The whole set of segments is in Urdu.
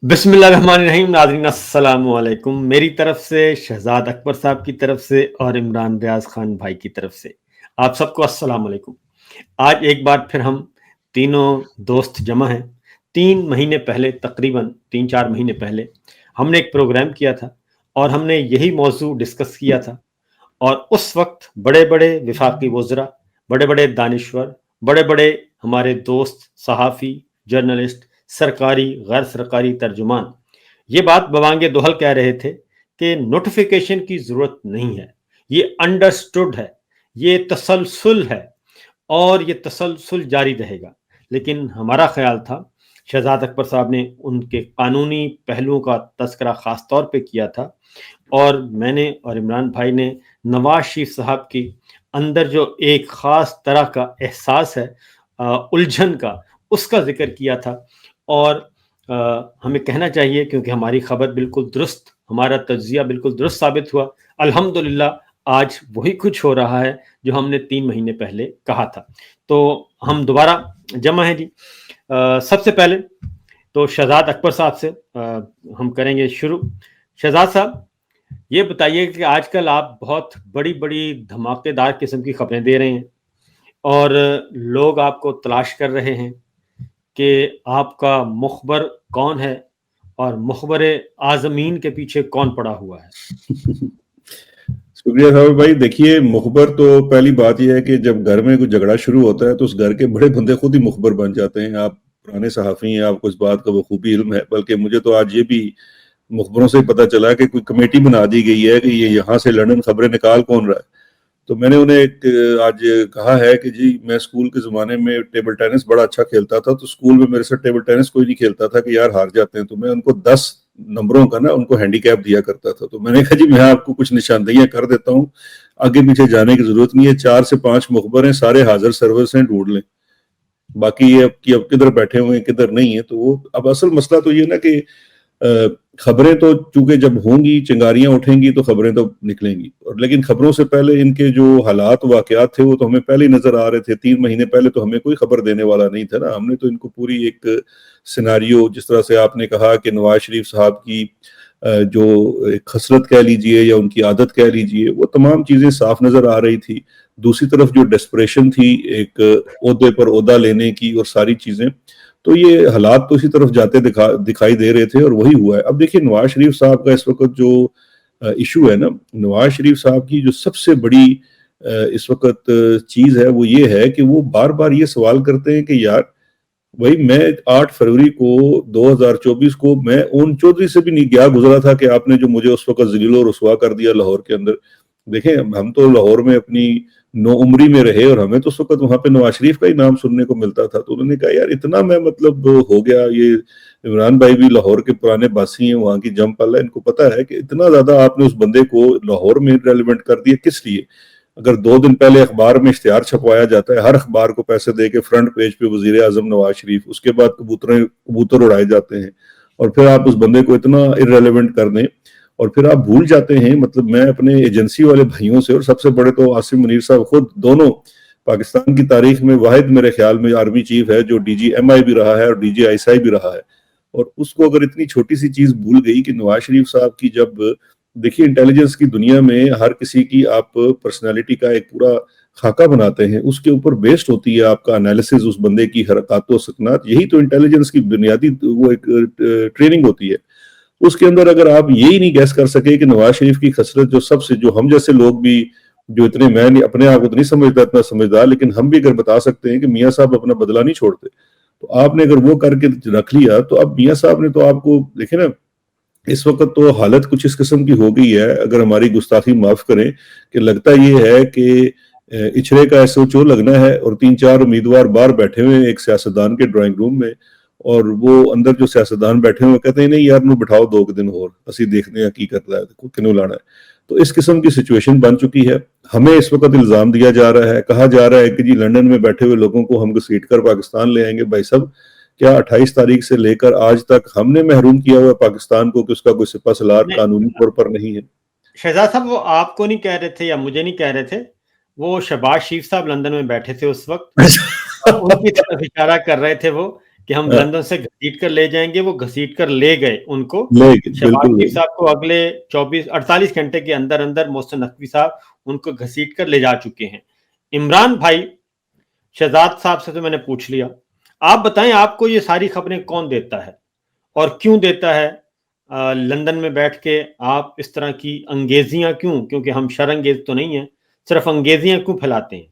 بسم اللہ الرحمن الرحیم. ناظرین السلام علیکم. میری طرف سے، شہزاد اکبر صاحب کی طرف سے اور عمران ریاض خان بھائی کی طرف سے آپ سب کو السلام علیکم. آج ایک بار پھر ہم تینوں دوست جمع ہیں. 3 مہینے پہلے، تقریباً 3-4 مہینے پہلے ہم نے ایک پروگرام کیا تھا اور ہم نے یہی موضوع ڈسکس کیا تھا. اور اس وقت بڑے بڑے وفاقی وزراء، بڑے بڑے دانشور، بڑے بڑے ہمارے دوست صحافی، جرنلسٹ، سرکاری غیر سرکاری ترجمان یہ بات بوانگ دوہل کہہ رہے تھے کہ نوٹیفیکیشن کی ضرورت نہیں ہے، یہ انڈرسٹوڈ ہے، یہ تسلسل ہے اور یہ تسلسل جاری رہے گا. لیکن ہمارا خیال تھا، شہزاد اکبر صاحب نے ان کے قانونی پہلوؤں کا تذکرہ خاص طور پہ کیا تھا، اور میں نے اور عمران بھائی نے نواز شریف صاحب کی اندر جو ایک خاص طرح کا احساس ہے الجھن کا، اس کا ذکر کیا تھا. اور ہمیں کہنا چاہیے، کیونکہ ہماری خبر بالکل درست، ہمارا تجزیہ بالکل درست ثابت ہوا. الحمدللہ آج وہی کچھ ہو رہا ہے جو ہم نے 3 مہینے پہلے کہا تھا. تو ہم دوبارہ جمع ہیں جی. سب سے پہلے تو شہزاد اکبر صاحب سے ہم کریں گے شروع. شہزاد صاحب، یہ بتائیے کہ آج کل آپ بہت بڑی بڑی دھماکے دار قسم کی خبریں دے رہے ہیں اور لوگ آپ کو تلاش کر رہے ہیں کہ آپ کا مخبر کون ہے اور مخبر اعظمین کے پیچھے کون پڑا ہوا ہے. شکریہ صاحب بھائی. دیکھیے، مخبر تو پہلی بات یہ ہے کہ جب گھر میں کوئی جھگڑا شروع ہوتا ہے تو اس گھر کے بڑے بندے خود ہی مخبر بن جاتے ہیں. آپ پرانے صحافی ہیں، آپ کو اس بات کا بخوبی علم ہے. بلکہ مجھے تو آج یہ بھی مخبروں سے پتہ چلا کہ کوئی کمیٹی بنا دی گئی ہے کہ یہ یہاں سے لندن خبریں نکال کون رہا ہے. تو میں نے انہیں ایک آج کہا ہے کہ جی، میں اسکول کے زمانے میں ٹیبل ٹینس بڑا اچھا کھیلتا تھا، تو اسکول میں میرے ساتھ ٹیبل ٹینس کوئی نہیں کھیلتا تھا کہ یار ہار جاتے ہیں، تو میں ان کو 10 نمبروں کا نا ان کو ہینڈی کیپ دیا کرتا تھا. تو میں نے کہا جی میں آپ کو کچھ نشاندہیاں کر دیتا ہوں، آگے پیچھے جانے کی ضرورت نہیں ہے. 4 سے 5 مخبر ہیں، سارے حاضر سروس ہیں، ڈھونڈ لیں. باقی یہ اب کدھر بیٹھے ہوئے ہیں کدھر نہیں ہے. تو وہ اب اصل مسئلہ تو یہ نا کہ خبریں تو چونکہ جب ہوں گی، چنگاریاں اٹھیں گی تو خبریں تو نکلیں گی. اور لیکن خبروں سے پہلے ان کے جو حالات واقعات تھے وہ تو ہمیں پہلے نظر آ رہے تھے. 3 مہینے پہلے تو ہمیں کوئی خبر دینے والا نہیں تھا نا. ہم نے تو ان کو پوری ایک سیناریو، جس طرح سے آپ نے کہا کہ نواز شریف صاحب کی جو ایک خسرت کہہ لیجئے یا ان کی عادت کہہ لیجئے، وہ تمام چیزیں صاف نظر آ رہی تھی. دوسری طرف جو ڈیسپریشن تھی ایک عہدے پر عہدہ لینے کی اور ساری چیزیں، تو یہ حالات تو اسی طرف جاتے دکھائی دے رہے تھے اور وہی ہوا ہے. اب دیکھیے، نواز شریف صاحب کا اس وقت جو ایشو ہے نا، نواز شریف صاحب کی جو سب سے بڑی اس وقت چیز ہے وہ یہ ہے کہ وہ بار بار یہ سوال کرتے ہیں کہ یار بھائی، میں 8 فروری کو 2024 کو میں اون چودھری سے بھی نہیں گیا گزرا تھا کہ آپ نے جو مجھے اس وقت ذلیل و رسوا کر دیا لاہور کے اندر. دیکھیں، ہم تو لاہور میں اپنی نو عمری میں رہے اور ہمیں تو اس وقت وہاں پہ نواز شریف کا ہی نام سننے کو ملتا تھا. تو انہوں نے کہا یار اتنا میں مطلب ہو گیا. یہ عمران بھائی بھی لاہور کے پرانے باسی ہیں، وہاں کی جم پل ہے، ان کو پتا ہے کہ اتنا زیادہ آپ نے اس بندے کو لاہور میں ریلیونٹ کر دیا کس لیے. اگر 2 دن پہلے اخبار میں اشتہار چھپوایا جاتا ہے، ہر اخبار کو پیسے دے کے فرنٹ پیج پہ وزیر اعظم نواز شریف، اس کے بعد کبوتر اڑائے جاتے ہیں، اور پھر آپ اس بندے کو اتنا irrelevant کر دیں اور پھر آپ بھول جاتے ہیں. مطلب میں اپنے ایجنسی والے بھائیوں سے، اور سب سے بڑے تو عاصم منیر صاحب خود، دونوں پاکستان کی تاریخ میں واحد میرے خیال میں آرمی چیف ہے جو ڈی جی ایم آئی بھی رہا ہے اور ڈی جی آئی ایس آئی بھی رہا ہے. اور اس کو اگر اتنی چھوٹی سی چیز بھول گئی کہ نواز شریف صاحب کی، جب دیکھیے انٹیلیجنس کی دنیا میں ہر کسی کی آپ پرسنالٹی کا ایک پورا خاکہ بناتے ہیں، اس کے اوپر بیسڈ ہوتی ہے آپ کا انالیسز اس بندے کی حرکات و سکنات. یہی تو انٹیلیجنس کی بنیادی وہ ایک ٹریننگ ہوتی ہے. اس کے اندر اگر آپ یہی نہیں گیس کر سکے کہ نواز شریف کی خسرت جو سب سے، جو ہم جیسے لوگ بھی جو اتنے، میں نہیں اپنے آپ کو نہیں سمجھتا اتنا سمجھدار، لیکن ہم بھی اگر بتا سکتے ہیں کہ میاں صاحب اپنا بدلہ نہیں چھوڑتے، تو آپ نے اگر وہ کر کے رکھ لیا، تو اب میاں صاحب نے تو آپ کو دیکھیں نا، اس وقت تو حالت کچھ اس قسم کی ہو گئی ہے، اگر ہماری گستاخی معاف کریں، کہ لگتا یہ ہے کہ اچھڑے کا ایسو چو لگنا ہے اور 3-4 امیدوار باہر بیٹھے ہوئے ہیں ایک سیاستدان کے ڈرائنگ روم میں، اور وہ اندر جو سیاستدان بیٹھے ہوئے کہتے ہیں نہیں یار نو بٹھاؤ 2 دن اور اسی دیکھنے ہیں کی کرتا ہے، کنوں لانا ہے. تو اس قسم کی سچویشن بن چکی ہے. ہمیں اس وقت الزام دیا جا رہا ہے، کہا جا رہا ہے کہ جی لندن میں بیٹھے ہوئے لوگوں کو ہم گھسیٹ کر پاکستان لے آئیں گے. بھائی صاحب، کیا 28 تاریخ سے لے کر آج تک ہم نے محروم کیا ہوا پاکستان کو کہ اس کا کوئی سپہ سالار قانونی طور پر نہیں ہے؟ شہزاد صاحب، وہ آپ کو نہیں کہہ رہے تھے یا مجھے نہیں کہہ رہے تھے، وہ شہباز شریف صاحب لندن میں بیٹھے تھے اس وقت، اور ان کی طرف اشارہ کر رہے تھے وہ کہ ہم لندن سے گھسیٹ کر لے جائیں گے. وہ گھسیٹ کر لے گئے ان کو. شہباز بالکل شریف صاحب کو اگلے 48 گھنٹے کے اندر اندر محسن نقوی صاحب ان کو گھسیٹ کر لے جا چکے ہیں. عمران بھائی شہزاد صاحب سے تو میں نے پوچھ لیا, آپ بتائیں آپ کو یہ ساری خبریں کون دیتا ہے اور کیوں دیتا ہے؟ لندن میں بیٹھ کے آپ اس طرح کی انگیزیاں کیوں, کیونکہ ہم شر انگیز تو نہیں ہیں, صرف انگیزیاں کیوں پھیلاتے ہیں؟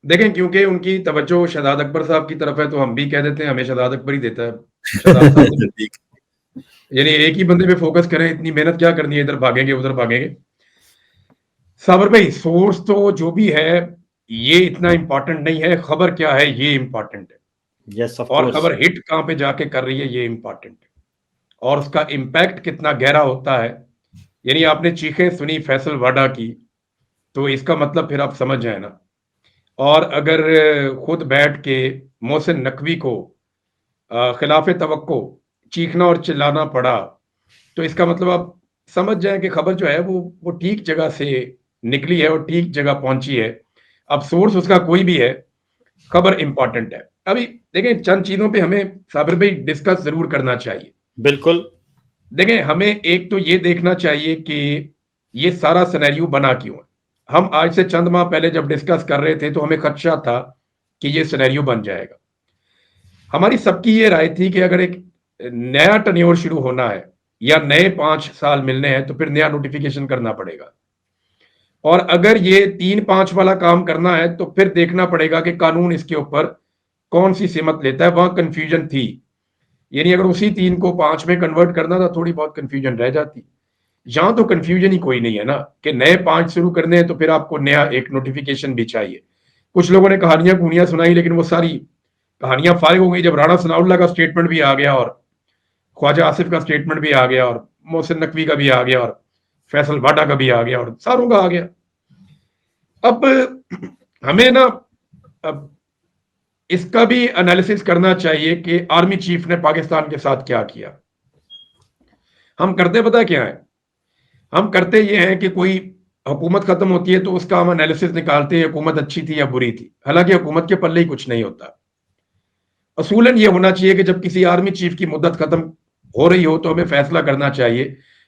دیکھیں کیونکہ ان کی توجہ شہزاد اکبر صاحب کی طرف ہے تو ہم بھی کہہ دیتے ہیں ہمیں شہزاد اکبر ہی دیتا ہے. شہزاد صاحب یعنی ایک ہی بندے پہ فوکس کریں, اتنی محنت کیا کرنی ہے, ادھر بھاگیں گے ادھر بھاگیں گے. صابر بھائی سورس تو جو بھی ہے یہ اتنا امپورٹنٹ نہیں ہے, خبر کیا ہے یہ امپورٹنٹ ہے. Yes, of اور course. خبر ہٹ کہاں پہ جا کے کر رہی ہے یہ امپورٹنٹ ہے, اور اس کا امپیکٹ کتنا گہرا ہوتا ہے. یعنی آپ نے چیخیں سنی فیصل واڈا کی تو اس کا مطلب پھر آپ سمجھ جائیں نا. اور اگر خود بیٹھ کے محسن نقوی کو خلاف توقع چیخنا اور چلانا پڑا تو اس کا مطلب آپ سمجھ جائیں کہ خبر جو ہے وہ ٹھیک جگہ سے نکلی ہے اور ٹھیک جگہ پہنچی ہے. اب سورس اس کا کوئی بھی ہے, خبر امپورٹنٹ ہے. ابھی دیکھیں چند چیزوں پہ ہمیں صابر بھائی ڈسکس ضرور کرنا چاہیے. بالکل. دیکھیں ہمیں ایک تو یہ دیکھنا چاہیے کہ یہ سارا سینیریو بنا کیوں ہے. ہم آج سے چند ماہ پہلے جب ڈسکس کر رہے تھے تو ہمیں خدشہ تھا کہ یہ سینیریو بن جائے گا. ہماری سب کی یہ رائے تھی کہ اگر ایک نیا ٹنیور شروع ہونا ہے یا نئے 5 سال ملنے ہیں تو پھر نیا نوٹیفیکیشن کرنا پڑے گا, اور اگر یہ 3-5 والا کام کرنا ہے تو پھر دیکھنا پڑے گا کہ قانون اس کے اوپر کون سی سمت لیتا ہے. وہاں کنفیوژن تھی, یعنی اگر اسی 3 کو 5 میں کنورٹ کرنا تھا تھوڑی بہت کنفیوژن رہ جاتی. یہاں تو کنفیوژن ہی کوئی نہیں ہے نا کہ نئے 5 شروع کرنے ہیں تو پھر آپ کو نیا ایک نوٹیفیکیشن بھی چاہیے. کچھ لوگوں نے کہانیاں سنائی لیکن وہ ساری کہانیاں فارغ ہو گئی جب رانا ثناء اللہ کا سٹیٹمنٹ بھی آ گیا اور خواجہ آصف کا سٹیٹمنٹ بھی آ گیا اور محسن نقوی کا بھی آ گیا اور فیصل واڈا کا بھی آ گیا اور ساروں کا آ گیا. اب ہمیں نا اب اس کا بھی انالیسس کرنا چاہیے کہ آرمی چیف نے پاکستان کے ساتھ کیا کیا. ہم کرتے پتہ کیا ہے, ہم کرتے یہ ہیں کہ کوئی حکومت ختم ہوتی ہے تو اس کا ہم انالیسس نکالتے ہیں حکومت اچھی تھی یا بری تھی, حالانکہ حکومت کے پلے ہی کچھ نہیں ہوتا. اصولاً یہ ہونا چاہیے کہ جب کسی آرمی چیف کی مدت ختم ہو رہی ہو تو ہمیں فیصلہ کرنا چاہیے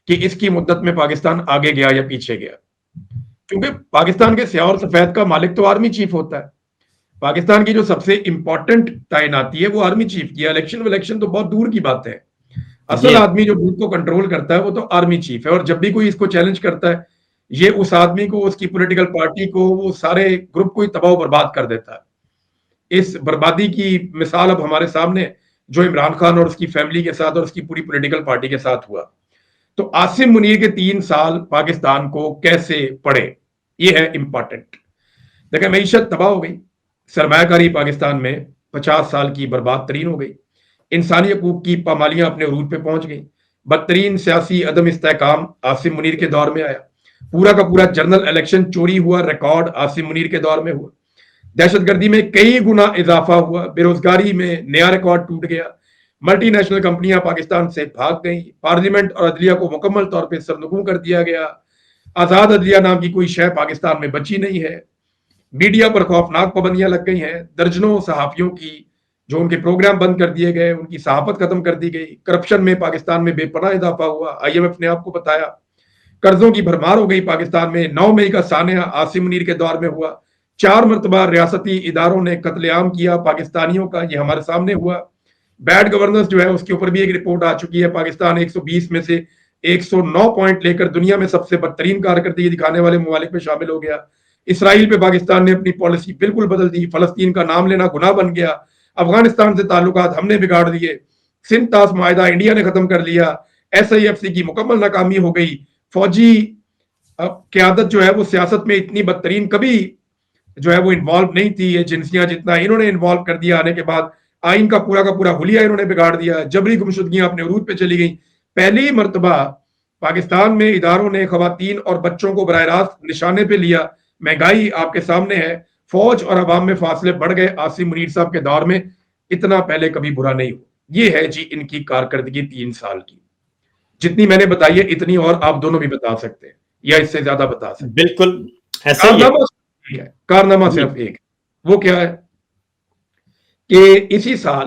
کہ اس کی مدت میں پاکستان آگے گیا یا پیچھے گیا, کیونکہ پاکستان کے سیاہ اور سفید کا مالک تو آرمی چیف ہوتا ہے. پاکستان کی جو سب سے امپورٹنٹ تعیناتی ہے وہ آرمی چیف کی ہے. الیکشن تو بہت دور کی بات ہے. اصل آدمی جو ملک کو کنٹرول کرتا ہے وہ تو آرمی چیف ہے, اور جب بھی کوئی اس کو چیلنج کرتا ہے یہ اس آدمی کو, اس کی پولیٹیکل پارٹی کو, وہ سارے گروپ کو ہی تباہ و برباد کر دیتا ہے. اس بربادی کی مثال اب ہمارے سامنے جو عمران خان اور اس کی فیملی کے ساتھ اور اس کی پوری پولیٹیکل پارٹی کے ساتھ ہوا. تو عاصم منیر کے 3 سال پاکستان کو کیسے پڑے, یہ ہے امپورٹنٹ. دیکھیں معیشت تباہ ہو گئی, سرمایہ کاری پاکستان میں 50 سال کی برباد ترین ہو گئی, انسانی حقوق کی پامالیاں اپنے عروج پہ پہنچ گئیں, بدترین سیاسی عدم استحکام عاصم منیر کے دور میں آیا, پورا کا پورا جنرل الیکشن چوری ہوا, ریکارڈ عاصم منیر کے دور میں ہوا, دہشت گردی میں کئی گنا اضافہ ہوا, بے روزگاری میں نیا ریکارڈ ٹوٹ گیا, ملٹی نیشنل کمپنیاں پاکستان سے بھاگ گئیں, پارلیمنٹ اور عدلیہ کو مکمل طور پہ سرنگوں کر دیا گیا, آزاد عدلیہ نام کی کوئی شے پاکستان میں بچی نہیں ہے, میڈیا پر خوفناک پابندیاں لگ گئی ہیں, درجنوں صحافیوں کی جو ان کے پروگرام بند کر دیے گئے, ان کی صحافت ختم کر دی گئی, کرپشن میں پاکستان میں بے پناہ اضافہ ہوا, IMF نے آپ کو بتایا, قرضوں کی بھرمار ہو گئی پاکستان میں. 9 مئی کا سانحہ عاصم منیر کے دور میں ہوا, 4 مرتبہ ریاستی اداروں نے قتل عام کیا پاکستانیوں کا, یہ ہمارے سامنے ہوا. بیڈ گورننس جو ہے اس کے اوپر بھی ایک رپورٹ آ چکی ہے, پاکستان 120 میں سے 109 پوائنٹ لے کر دنیا میں سب سے بدترین کارکردگی دکھانے والے ممالک میں شامل ہو گیا. اسرائیل پہ پاکستان نے اپنی پالیسی بالکل بدل دی, فلسطین کا نام لینا گناہ بن گیا, افغانستان سے تعلقات ہم نے بگاڑ دیے, سندھ طاس معاہدہ انڈیا نے ختم کر لیا, SIFC کی مکمل ناکامی ہو گئی, فوجی قیادت جو ہے وہ سیاست میں اتنی بدترین کبھی جو ہے وہ انوالو نہیں تھی, ایجنسیاں جتنا انہوں نے انوالو کر دیا آنے کے بعد, آئین کا پورا حلیہ انہوں نے بگاڑ دیا, جبری گمشدگیاں اپنے عروج پہ چلی گئیں. پہلی مرتبہ پاکستان میں اداروں نے خواتین اور بچوں کو براہ راست نشانے پہ لیا, مہنگائی آپ کے سامنے ہے, فوج اور عوام میں فاصلے بڑھ گئے. عاصم منیر صاحب کے دور میں اتنا پہلے کبھی برا نہیں ہوا. یہ ہے جی ان کی کارکردگی 3 سال کی, جتنی میں نے بتائی ہے اتنی اور آپ دونوں بھی بتا سکتے ہیں یا اس سے زیادہ بتا سکتے ہیں. بالکل ایسا ہی ہے. کارنامہ صرف ایک, وہ کیا ہے کہ اسی سال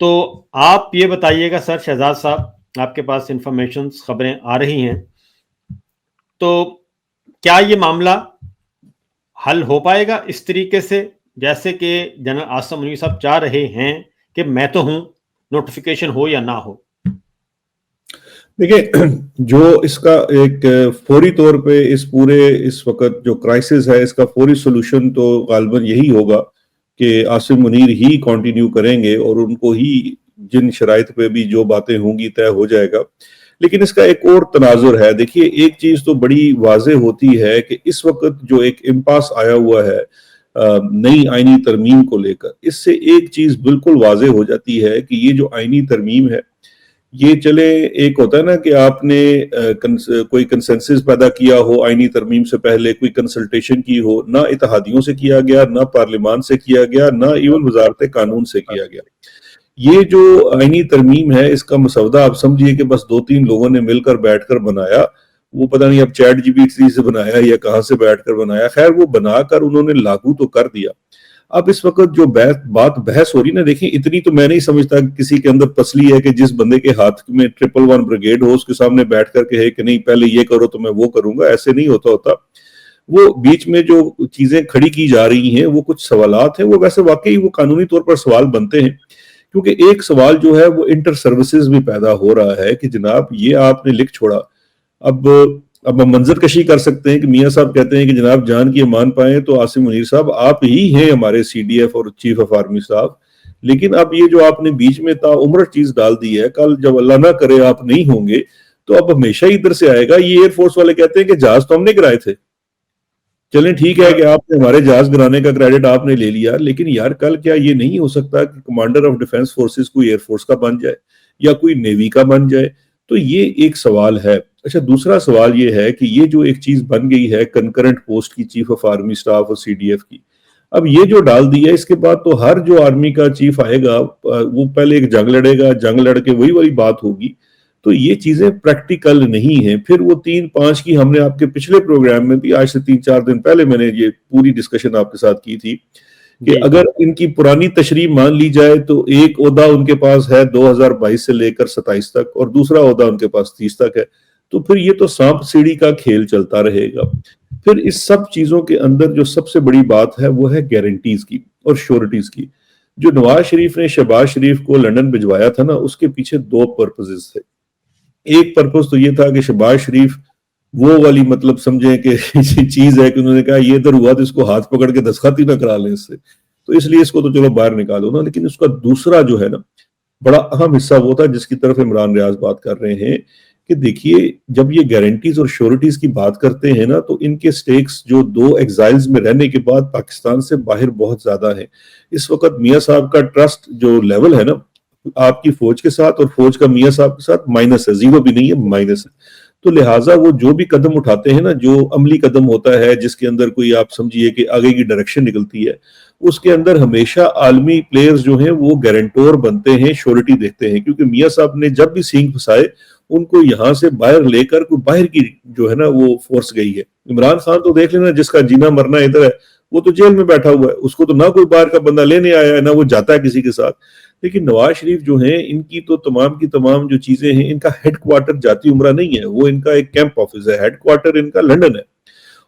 تو آپ یہ بتائیے گا سر شہزاد صاحب، آپ کے پاس انفارمیشن خبریں آ رہی ہیں، تو کیا یہ معاملہ حل ہو پائے گا اس طریقے سے جیسے کہ جنرل عاصم منیر صاحب چاہ رہے ہیں کہ میں تو ہوں، نوٹیفیکیشن ہو یا نہ ہو؟ دیکھیں، جو اس کا ایک فوری طور پہ اس وقت جو کرائسس ہے اس کا فوری سولوشن تو غالباً یہی ہوگا کہ عاصم منیر ہی کنٹینیو کریں گے اور ان کو ہی جن شرائط پہ بھی جو باتیں ہوں گی طے ہو جائے گا. لیکن اس کا ایک اور تناظر ہے. دیکھیے، ایک چیز تو بڑی واضح ہوتی ہے کہ اس وقت جو ایک امپاس آیا ہوا ہے نئی آئینی ترمیم کو لے کر، اس سے ایک چیز بالکل واضح ہو جاتی ہے کہ یہ جو آئینی ترمیم ہے، یہ چلے ایک ہوتا ہے نا کہ آپ نے کوئی کنسنسس پیدا کیا ہو آئینی ترمیم سے پہلے، کوئی کنسلٹیشن کی ہو، نہ اتحادیوں سے کیا گیا، نہ پارلیمان سے کیا گیا، نہ ایون وزارت قانون سے کیا گیا. یہ جو آئینی ترمیم ہے اس کا مسودہ آپ سمجھیے کہ بس 2-3 لوگوں نے مل کر بیٹھ کر بنایا. وہ پتہ نہیں اب چیٹ جی پی ٹی سے بنایا یا کہاں سے بیٹھ کر بنایا، خیر وہ بنا کر انہوں نے لاگو تو کر دیا. اب اس وقت جو بات بحث ہو رہی نا، دیکھیں اتنی تو میں نہیں سمجھتا کہ کسی کے اندر پسلی ہے کہ جس بندے کے ہاتھ میں 111 بریگیڈ ہو اس کے سامنے بیٹھ کر کہے کہ نہیں پہلے یہ کرو تو میں وہ کروں گا. ایسے نہیں ہوتا. وہ بیچ میں جو چیزیں کھڑی کی جا رہی ہیں وہ کچھ سوالات ہیں، وہ ویسے واقعی وہ قانونی طور پر سوال بنتے ہیں، کیونکہ ایک سوال جو ہے وہ انٹر سروسز بھی پیدا ہو رہا ہے کہ جناب یہ آپ نے لکھ چھوڑا. اب ہم منظر کشی کر سکتے ہیں کہ میاں صاحب کہتے ہیں کہ جناب جان کی امان پائیں تو عاصم منیر صاحب آپ ہی ہیں ہمارے سی ڈی ایف اور چیف آف آرمی صاحب، لیکن اب یہ جو آپ نے بیچ میں تا عمر چیز ڈال دی ہے، کل جب اللہ نہ کرے آپ نہیں ہوں گے تو اب ہمیشہ ادھر سے آئے گا. یہ ایئر فورس والے کہتے ہیں کہ جہاز تو ہم نے گرائے تھے. چلیں ٹھیک ہے کہ آپ نے ہمارے جہاز گرانے کا کریڈٹ آپ نے لے لیا، لیکن یار کل کیا یہ نہیں ہو سکتا کہ کمانڈر آف ڈیفنس فورسز کوئی ایئر فورس کا بن جائے یا کوئی نیوی کا بن جائے؟ تو یہ ایک سوال ہے. اچھا، دوسرا سوال یہ ہے کہ یہ جو ایک چیز بن گئی ہے کنکرنٹ پوسٹ کی چیف آف آرمی سٹاف اور سی ڈی ایف کی، اب یہ جو ڈال دی ہے اس کے بعد تو ہر جو آرمی کا چیف آئے گا وہ پہلے ایک جنگ لڑے گا، جنگ لڑ کے وہی والی بات ہوگی. تو یہ چیزیں پریکٹیکل نہیں ہیں. پھر وہ 3-5 کی ہم نے آپ کے پچھلے پروگرام میں بھی آج سے 3-4 دن پہلے میں نے یہ پوری ڈسکشن آپ کے ساتھ کی تھی کہ اگر ان کی پرانی تشریح مان لی جائے تو ایک عہدہ ان کے پاس ہے 2022 سے لے کر 27 تک اور دوسرا عہدہ ان کے پاس 30 تک ہے. تو پھر یہ تو سانپ سیڑھی کا کھیل چلتا رہے گا. پھر اس سب چیزوں کے اندر جو سب سے بڑی بات ہے وہ ہے گارنٹیز کی اور شیورٹیز کی. جو نواز شریف نے شہباز شریف کو لندن بھجوایا تھا نا، اس کے پیچھے 2 پرپزز تھے. ایک پرپز تو یہ تھا کہ شہباز شریف وہ والی مطلب سمجھیں کہ چیز ہے کہ انہوں نے کہا یہ ادھر ہوا تو اس کو ہاتھ پکڑ کے دستخط ہی نہ کرا لیں اس سے، تو اس لیے اس کو تو چلو باہر نکالو نا. لیکن اس کا دوسرا جو ہے نا بڑا اہم حصہ وہ تھا جس کی طرف عمران ریاض بات کر رہے ہیں کہ دیکھیے جب یہ گارنٹیز اور شیورٹیز کی بات کرتے ہیں نا تو ان کے سٹیکس جو 2 ایگزائلز میں رہنے کے بعد پاکستان سے باہر بہت زیادہ ہیں. اس وقت میاں صاحب کا ٹرسٹ جو لیول ہے نا آپ کی فوج کے ساتھ اور فوج کا میاں صاحب کے ساتھ مائنس ہے، 0 بھی نہیں ہے، مائنس ہے. تو لہٰذا وہ جو بھی قدم اٹھاتے ہیں نا، جو عملی قدم ہوتا ہے جس کے اندر کوئی آپ سمجھیے کہ آگے کی ڈائریکشن نکلتی ہے، اس کے اندر ہمیشہ عالمی پلیئرز جو ہیں وہ گارنٹور بنتے ہیں، شیورٹی دیکھتے ہیں. کیونکہ میاں صاحب نے جب بھی سینگ پھنسائے ان کو یہاں سے باہر لے کر کوئی باہر کی جو ہے نا وہ فورس گئی ہے. عمران خان تو دیکھ لینا جس کا جینا مرنا ادھر ہے، وہ تو جیل میں بیٹھا ہوا ہے، اس کو تو نہ کوئی باہر کا بندہ لینے آیا ہے نہ وہ جاتا ہے کسی کے ساتھ. لیکن نواز شریف جو ہیں ان کی تو تمام کی تمام جو چیزیں ہیں، ان کا ہیڈ کوارٹر جاتی عمرہ نہیں ہے، وہ ان کا ایک کیمپ آفس ہے. ہیڈ کوارٹر ان کا لندن ہے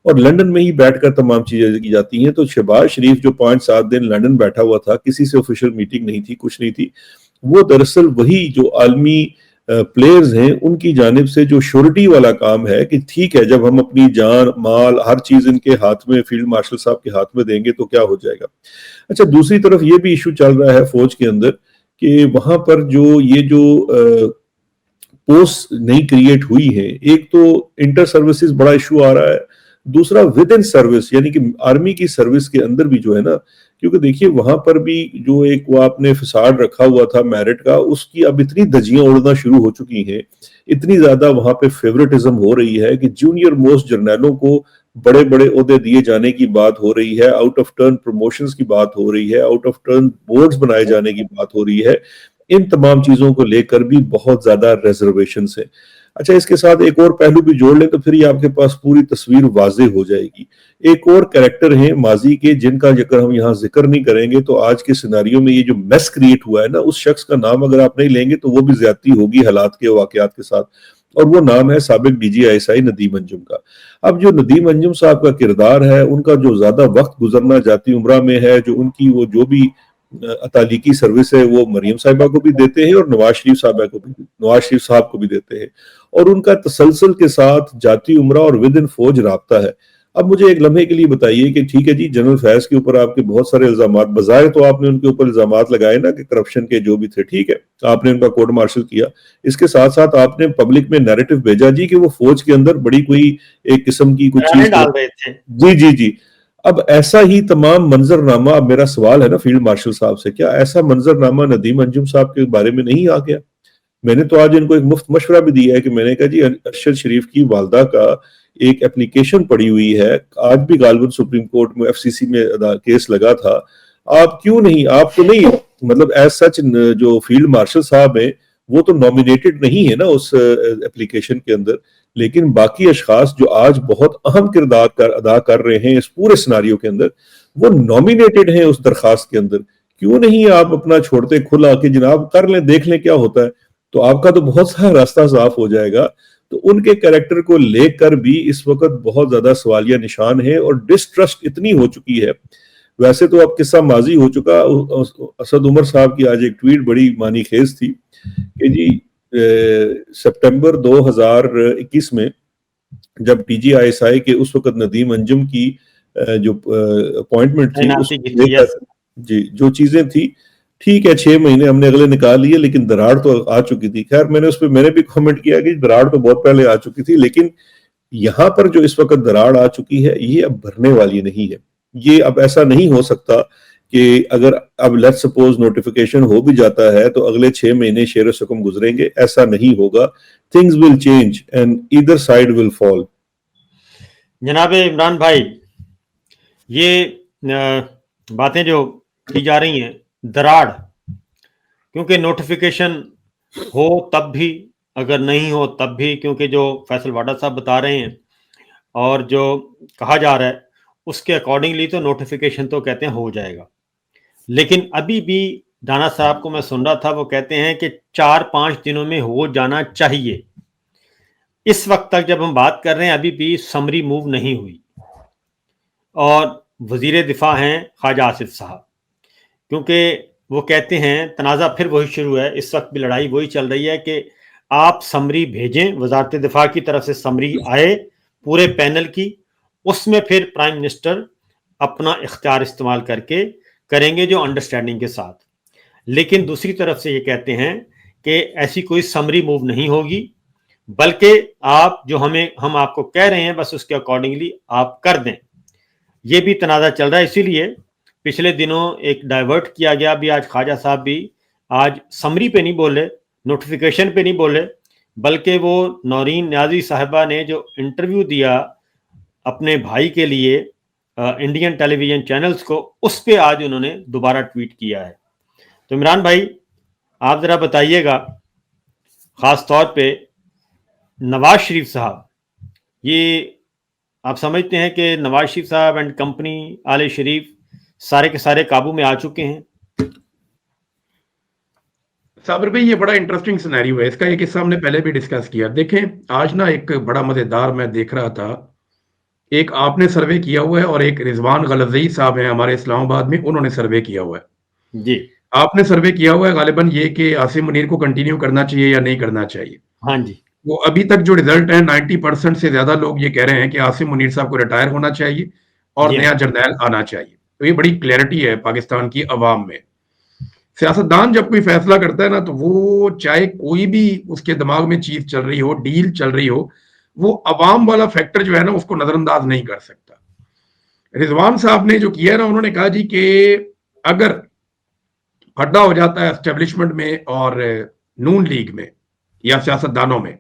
اور لندن میں ہی بیٹھ کر تمام چیزیں کی جاتی ہیں. تو شہباز شریف جو 5-7 دن لندن بیٹھا ہوا تھا، کسی سے آفیشیل میٹنگ نہیں تھی، کچھ نہیں تھی، وہ دراصل وہی جو عالمی پلیئرز ہیں ان کی جانب سے جو شیورٹی والا کام ہے کہ ٹھیک ہے جب ہم اپنی جان مال ہر چیز ان کے ہاتھ میں فیلڈ مارشل صاحب کے ہاتھ میں دیں گے تو کیا ہو جائے گا. اچھا، دوسری طرف یہ بھی ایشو چل رہا ہے فوج کے اندر کہ وہاں پر جو یہ جو پوسٹ نئی کریٹ ہوئی ہے، ایک تو انٹر سروسز بڑا ایشو آ رہا ہے، دوسرا ود ان سروس یعنی کہ آرمی کی سروس کے اندر بھی جو ہے نا، کیونکہ دیکھیے وہاں پر بھی جو ایک وہ آپ نے فساد رکھا ہوا تھا میرٹ کا، اس کی اب اتنی دھجیاں اڑنا شروع ہو چکی ہیں، اتنی زیادہ وہاں پہ فیوریٹزم ہو رہی ہے کہ جونیئر موسٹ جرنیلوں کو بڑے بڑے عہدے دیے جانے کی بات ہو رہی ہے، آؤٹ آف ٹرن پروموشنز کی بات ہو رہی ہے، آؤٹ آف ٹرن بورڈز بنائے جانے کی بات ہو رہی ہے. ان تمام چیزوں کو لے کر بھی بہت زیادہ ریزرویشنز ہیں. اچھا اس کے ساتھ ایک اور پہلو بھی جوڑ لیں تو پھر یہ آپ کے پاس پوری تصویر واضح ہو جائے گی. ایک اور کریکٹر ہیں ماضی کے جن کا اگر ہم یہاں ذکر نہیں کریں گے تو آج کے سیناریو میں یہ جو میس کریٹ ہوا ہے نا, اس شخص کا نام اگر آپ نہیں لیں گے تو وہ بھی زیادتی ہوگی حالات کے واقعات کے ساتھ, اور وہ نام ہے سابق D G I S I Nadeem Anjum کا. اب جو ندیم انجم صاحب کا کردار ہے, ان کا جو زیادہ وقت گزرنا ذاتی عمرہ میں ہے, جو ان کی وہ جو بھی تعلیقی سروس ہے وہ مریم صاحبہ کو بھی دیتے ہیں اور نواز شریف صاحب کو بھی دیتے ہیں, اور ان کا تسلسل کے ساتھ جاتی عمرہ اور ود ان فوج رابطہ ہے. اب مجھے ایک لمحے کے لیے بتائیے کہ ٹھیک ہے جی, جنرل فیض کے اوپر آپ کے بہت سارے الزامات, بظاہر تو آپ نے ان کے اوپر الزامات لگائے نا کہ کرپشن کے جو بھی تھے, ٹھیک ہے, آپ نے ان کا کورٹ مارشل کیا, اس کے ساتھ ساتھ آپ نے پبلک میں نیریٹو بھیجا جی کہ وہ فوج کے اندر بڑی کوئی ایک قسم کی کوئی چیز ڈال رہے تھے. جی جی جی. اب ایسا ہی تمام منظر نامہ, اب میرا سوال ہے نا فیلڈ مارشل صاحب سے, کیا ایسا منظر نامہ ندیم انجم صاحب کے بارے میں نہیں آ گیا؟ میں نے تو آج ان کو ایک مفت مشورہ بھی دیا ہے کہ میں نے کہا جی ارشد شریف کی والدہ کا ایک اپلیکیشن پڑی ہوئی ہے, آج بھی غالباً سپریم کورٹ میں ایف سی سی میں کیس لگا تھا, آپ کیوں نہیں, آپ تو نہیں مطلب ایز سچ جو فیلڈ مارشل صاحب ہیں وہ تو نامینیٹڈ نہیں ہے نا اس اپلیکیشن کے اندر, لیکن باقی اشخاص جو آج بہت اہم کردار ادا کر رہے ہیں اس پورے سیناریو کے اندر, وہ نامینیٹڈ ہیں اس درخواست کے اندر. کیوں نہیں آپ اپنا چھوڑتے کھلا کہ جناب کر لیں, دیکھ لیں کیا ہوتا ہے, تو آپ کا تو بہت سارا راستہ صاف ہو جائے گا. تو ان کے کریکٹر کو لے کر بھی اس وقت بہت زیادہ سوالیہ نشان ہے اور ڈسٹرسٹ اتنی ہو چکی ہے. ویسے تو اب قصہ ماضی ہو چکا, اسد عمر صاحب کی آج ایک ٹویٹ بڑی معنی خیز تھی کہ جی سپٹمبر 2021 میں جب ٹی جی آئی ایس آئی کے اس وقت ندیم انجم کی جو اپوائنٹمنٹ تھی اس جی جو چیزیں تھی, ٹھیک ہے 6 مہینے ہم نے اگلے نکال لیے, لیکن دراڑ تو آ چکی تھی. خیر میں نے اس پہ میں نے بھی کامنٹ کیا کہ دراڑ تو بہت پہلے آ چکی تھی, لیکن یہاں پر جو اس وقت دراڑ آ چکی ہے یہ اب بھرنے والی نہیں ہے. یہ اب ایسا نہیں ہو سکتا کہ اگر اب لیٹ سپوز نوٹیفیکیشن ہو بھی جاتا ہے تو اگلے 6 مہینے شیر و سکم گزریں گے, ایسا نہیں ہوگا. things will change and either side will fall. جناب عمران بھائی, یہ باتیں جو کی جا رہی ہیں دراڑ, کیونکہ نوٹیفیکیشن ہو تب بھی, اگر نہیں ہو تب بھی, کیونکہ جو فیصل واڈا صاحب بتا رہے ہیں اور جو کہا جا رہا ہے اس کے اکارڈنگلی تو نوٹیفیکیشن تو کہتے ہیں ہو جائے گا, لیکن ابھی بھی دانا صاحب کو میں سن رہا تھا, وہ کہتے ہیں کہ 4-5 دنوں میں ہو جانا چاہیے. اس وقت تک جب ہم بات کر رہے ہیں ابھی بھی سمری موو نہیں ہوئی, اور وزیر دفاع ہیں خواجہ آصف صاحب, کیونکہ وہ کہتے ہیں تنازع پھر وہی شروع ہے, اس وقت بھی لڑائی وہی چل رہی ہے کہ آپ سمری بھیجیں, وزارت دفاع کی طرف سے سمری آئے پورے پینل کی, اس میں پھر پرائم منسٹر اپنا اختیار استعمال کر کے کریں گے جو انڈرسٹینڈنگ کے ساتھ. لیکن دوسری طرف سے یہ کہتے ہیں کہ ایسی کوئی سمری موو نہیں ہوگی, بلکہ آپ جو ہم آپ کو کہہ رہے ہیں بس اس کے اکارڈنگلی آپ کر دیں. یہ بھی تنازع چل رہا ہے, اسی لیے پچھلے دنوں ایک ڈائیورٹ کیا گیا, بھی آج خواجہ صاحب بھی آج سمری پہ نہیں بولے, نوٹیفیکیشن پہ نہیں بولے, بلکہ وہ نورین نیازی صاحبہ نے جو انٹرویو دیا اپنے بھائی کے لیے انڈین ٹیلی ویژن چینلز کو, اس پہ آج انہوں نے دوبارہ ٹویٹ کیا ہے. تو عمران بھائی آپ ذرا بتائیے گا, خاص طور پہ نواز شریف صاحب, یہ آپ سمجھتے ہیں کہ نواز شریف صاحب اینڈ کمپنی آل شریف سارے کے سارے قابو میں آ چکے ہیں؟ صابر بھائی یہ بڑا انٹرسٹنگ سینیریو ہے, اس کا ایک حصہ ہم نے پہلے بھی ڈسکس کیا. دیکھیں آج نا ایک بڑا مزیدار میں دیکھ رہا تھا, ایک آپ نے سروے کیا ہوا ہے اور ایک رضوان غلزی صاحب ہیں ہمارے اسلام آباد میں, انہوں نے سروے کیا ہوا ہے. جی آپ نے سروے کیا ہوا ہے غالباً یہ کہ عاصم منیر کو کنٹینیو کرنا چاہیے یا نہیں کرنا چاہیے. ہاں جی, وہ ابھی تک جو ریزلٹ ہے 90% سے زیادہ لوگ یہ کہہ رہے ہیں کہ عاصم منیر صاحب کو ریٹائر ہونا چاہیے اور نیا جرنیل آنا چاہیے. تو یہ بڑی کلیئرٹی ہے پاکستان کی عوام میں. سیاستدان جب کوئی فیصلہ کرتا ہے نا تو وہ چاہے کوئی بھی اس کے دماغ میں چیز چل رہی ہو, ڈیل چل رہی ہو, وہ عوام والا فیکٹر جو ہے نا اس کو نظر انداز نہیں کر سکتا. رضوان صاحب نے جو کیا ہے نا, انہوں نے کہا جی کہ اگر پھڈا ہو جاتا ہے اسٹیبلشمنٹ میں اور نون لیگ میں یا سیاستدانوں میں,